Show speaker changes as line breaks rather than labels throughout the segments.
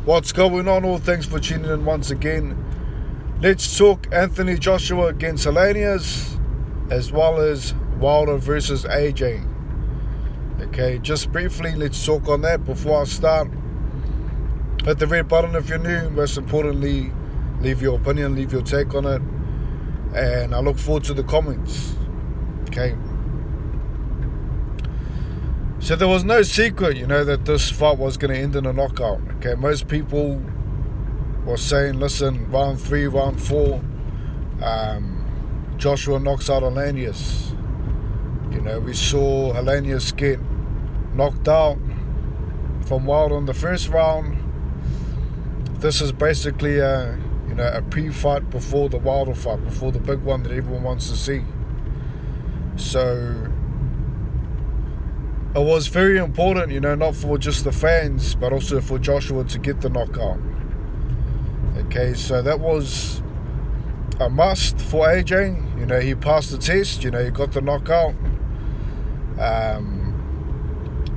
What's going on? All thanks for tuning in once again. Let's talk Anthony Joshua against Hellenius, as well as Wilder versus AJ. Okay, just briefly, let's talk on that before I start. Hit the red button if you're new. Most importantly, leave your opinion, leave your take on it, and I look forward to the comments. Okay. So there was no secret, that this fight was going to end in a knockout. Okay, most people were saying, listen, round 3, round 4, Joshua knocks out Hellenius. We saw Hellenius get knocked out from Wilder in the first round. This is basically a pre-fight before the Wilder fight, before the big one that everyone wants to see. So it was very important, not for just the fans, but also for Joshua to get the knockout. Okay, so that was a must for AJ. He passed the test, he got the knockout.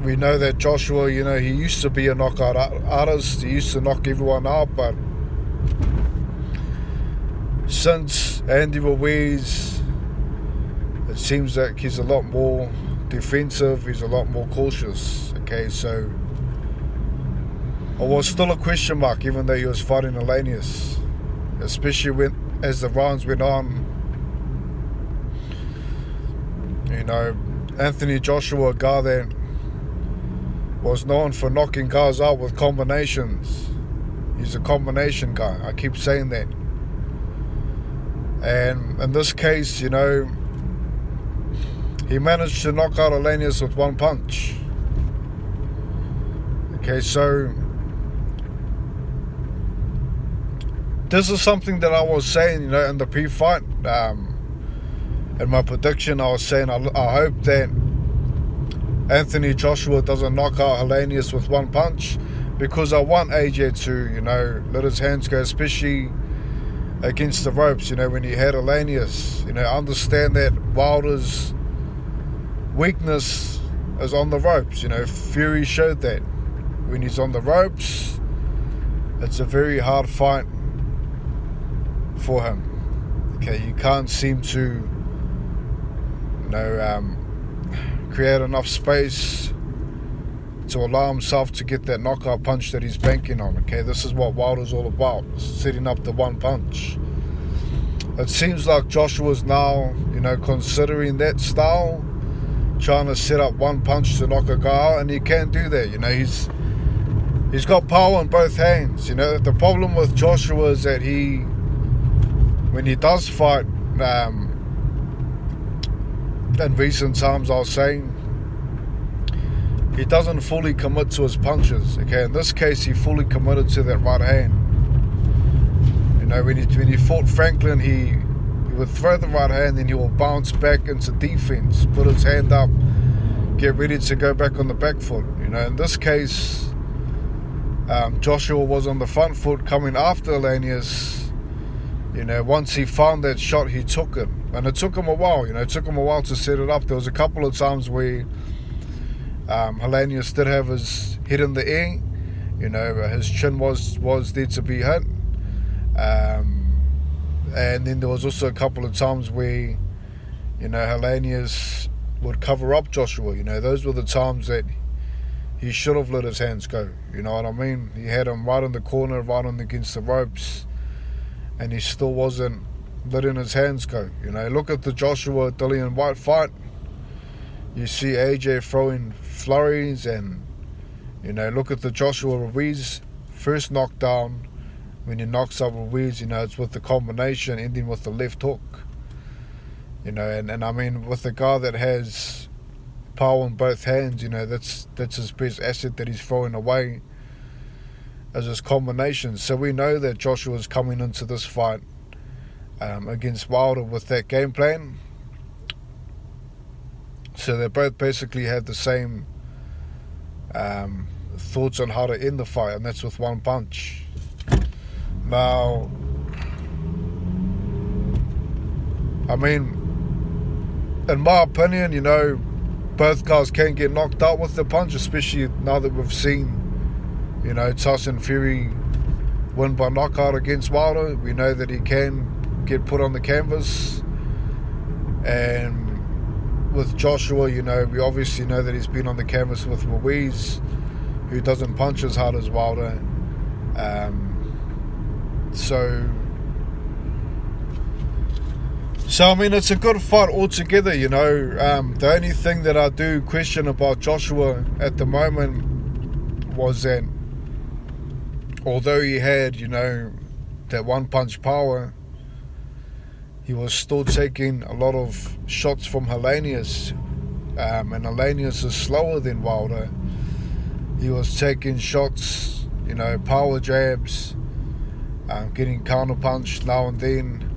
We know that Joshua, he used to be a knockout artist. He used to knock everyone out, but since Andy Ruiz, it seems like he's a lot more defensive, he's a lot more cautious. Okay, so it was still a question mark even though he was fighting Hellenius, especially as the rounds went on. Anthony Joshua, a guy that was known for knocking guys out with combinations. He's a combination guy, I keep saying that. And in this case, he managed to knock out Hellenius with one punch. Okay, so this is something that I was saying, in the pre-fight. In my prediction, I was saying I hope that Anthony Joshua doesn't knock out Hellenius with one punch, because I want AJ to, let his hands go, especially against the ropes, when he had Hellenius. Understand that Wilder's weakness is on the ropes. Fury showed that. When he's on the ropes, it's a very hard fight for him. Okay, he can't seem to create enough space to allow himself to get that knockout punch that he's banking on. Okay, this is what Wilder's all about, setting up the one punch. It seems like Joshua's now, considering that style, trying to set up one punch to knock a guy out, and he can't do that. He's got power in both hands. The problem with Joshua is that when he does fight, in recent times, I was saying, he doesn't fully commit to his punches. Okay, in this case, he fully committed to that right hand. When he fought Franklin, he would throw the right hand, then he will bounce back into defense, put his hand up, get ready to go back on the back foot. In this case, Joshua was on the front foot coming after Hellenius. Once he found that shot, he took it. And it took him a while, it took him a while to set it up. There was a couple of times where Hellenius did have his head in the air. His chin was there to be hit. And then there was also a couple of times where, Hellenius would cover up Joshua. Those were the times that he should have let his hands go. You know what I mean? He had him right in the corner, right on against the ropes, and he still wasn't letting his hands go. Look at the Joshua Dillian White fight. You see AJ throwing flurries, and look at the Joshua Ruiz first knockdown. When he knocks out Ruiz, it's with the combination ending with the left hook. And I mean, with a guy that has power in both hands, that's his best asset that he's throwing away, as his combination. So we know that Joshua's coming into this fight against Wilder with that game plan. So they both basically had the same thoughts on how to end the fight, and that's with one punch. Now, I mean, in my opinion, both guys can get knocked out with the punch, especially now that we've seen, You know, Tyson Fury win by knockout against Wilder. We know that he can get put on the canvas. And with Joshua, you know, we obviously know that he's been on the canvas with Ruiz, who doesn't punch as hard as Wilder. So I mean, it's a good fight altogether, you know. The only thing that I do question about Joshua at the moment was that although he had, you know, that one punch power, he was still taking a lot of shots from Helenius, and Helenius is slower than Wilder. He was taking shots, you know, power jabs, getting counter punched now and then.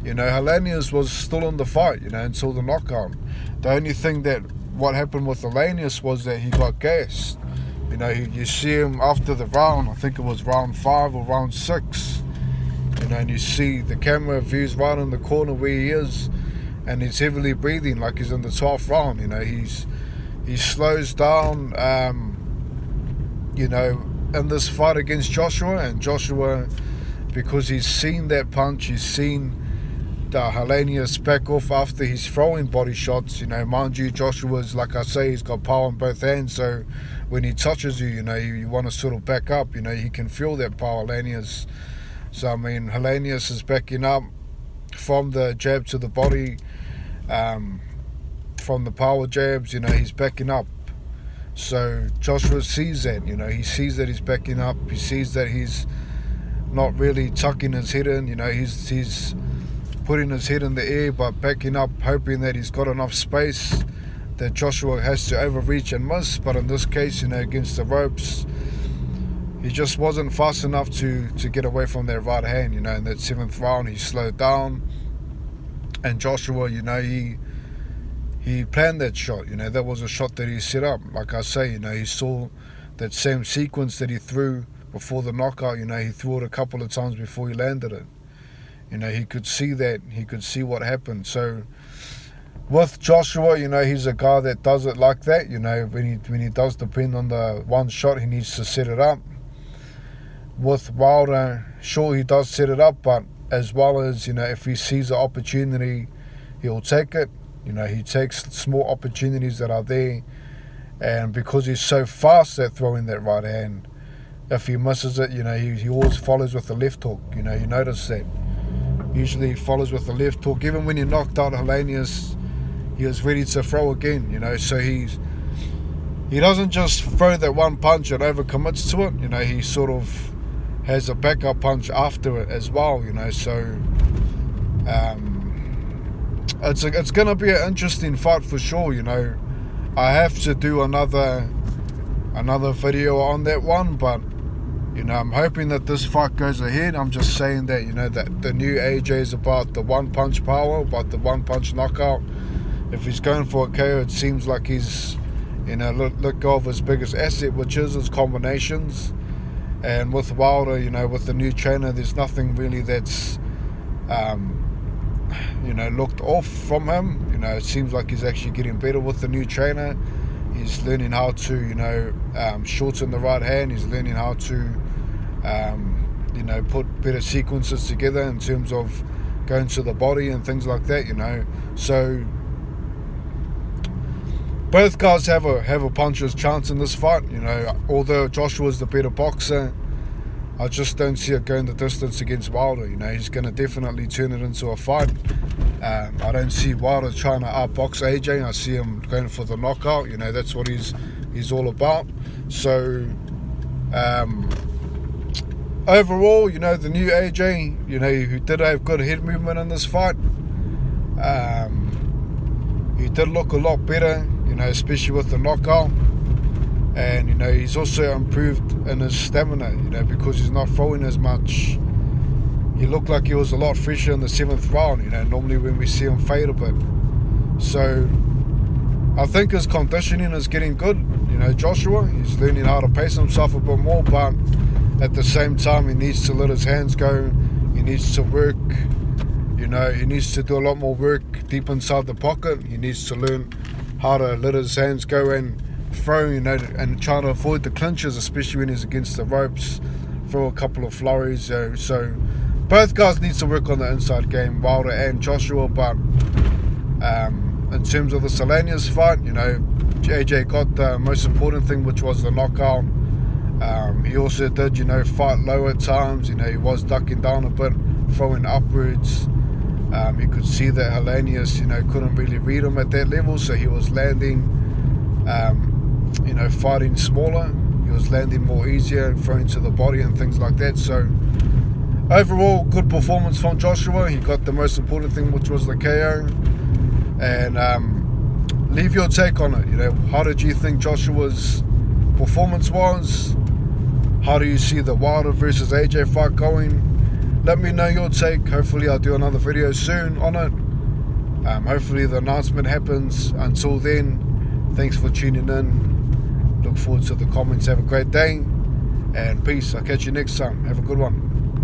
You know, Helenius was still in the fight, you know, until the knockout. The only thing what happened with Helenius was that he got gassed. You know, you see him after the round, I think it was round 5 or round 6, you know, and you see the camera views right in the corner where he is, and he's heavily breathing like he's in the 12th round. You know, he slows down, you know, in this fight against Joshua, and Joshua, because he's seen that punch, he's seen the Helenius back off after he's throwing body shots. You know, mind you, Joshua's, like I say, he's got power in both hands, so when he touches you, you know, you want to sort of back up. You know, he can feel that power, Helenius. So I mean, Helenius is backing up from the jab to the body, from the power jabs. You know, he's backing up. So Joshua sees that. You know, he sees that he's backing up. He sees that he's not really tucking his head in. You know, he's putting his head in the air but backing up, hoping that he's got enough space that Joshua has to overreach and miss. But in this case, you know, against the ropes, he just wasn't fast enough to get away from that right hand. You know, in that 7th round, he slowed down, and Joshua, you know, he planned that shot. You know, that was a shot that he set up. Like I say, you know, he saw that same sequence that he threw before the knockout. You know, he threw it a couple of times before he landed it. You know, he could see that. He could see what happened. So with Joshua, you know, he's a guy that does it like that. You know, when he does depend on the one shot, he needs to set it up. With Wilder, sure, he does set it up, but as well as, you know, if he sees an opportunity, he'll take it. You know, he takes small opportunities that are there, and because he's so fast at throwing that right hand, if he misses it, you know, he always follows with the left hook. You know, you notice that. Usually he follows with the left hook. Even when he knocked out Helenius, he was ready to throw again, you know. So he doesn't just throw that one punch and overcommits to it. You know, he sort of has a backup punch after it as well, you know. So it's going to be an interesting fight for sure, you know. I have to do another video on that one, but you know, I'm hoping that this fight goes ahead. I'm just saying that, you know, that the new AJ is about the one punch power, about the one punch knockout. If he's going for a KO, it seems like he's, you know, let go of his biggest asset, which is his combinations. And with Wilder, you know, with the new trainer, there's nothing really that's, you know, looked off from him. You know, it seems like he's actually getting better with the new trainer. He's learning how to, you know, shorten the right hand. He's learning how to, you know, put better sequences together in terms of going to the body and things like that, you know. So both guys have a puncher's chance in this fight, you know. Although Joshua's the better boxer, I just don't see it going the distance against Wilder. You know, he's going to definitely turn it into a fight. I don't see Wilder trying to outbox AJ. I see him going for the knockout. You know, that's what he's all about. So overall, you know, the new AJ, you know, who did have good head movement in this fight, he did look a lot better, you know, especially with the knockout. And, you know, he's also improved in his stamina, you know, because he's not throwing as much. He looked like he was a lot fresher in the 7th round, you know, normally when we see him fade a bit. So I think his conditioning is getting good, you know. Joshua, he's learning how to pace himself a bit more, but at the same time, he needs to let his hands go. He needs to work, you know, he needs to do a lot more work deep inside the pocket. He needs to learn how to let his hands go and throw, you know, and trying to avoid the clinches, especially when he's against the ropes. Throw a couple of flurries. So both guys need to work on the inside game, Wilder and Joshua. But in terms of the Salinas fight, you know, AJ got the most important thing, which was the knockout. He also did, you know, fight low at times. You know, he was ducking down a bit, throwing upwards. You could see that Helenius, you know, couldn't really read him at that level, so he was landing, you know, fighting smaller. He was landing more easier, throwing to the body and things like that. So overall, good performance from Joshua. He got the most important thing, which was the KO. And leave your take on it. You know, how did you think Joshua's performance was? How do you see the Wilder versus AJ fight going? Let me know your take. Hopefully I'll do another video soon on it. Hopefully the announcement happens. Until then, thanks for tuning in. Look forward to the comments. Have a great day and peace. I'll catch you next time. Have a good one.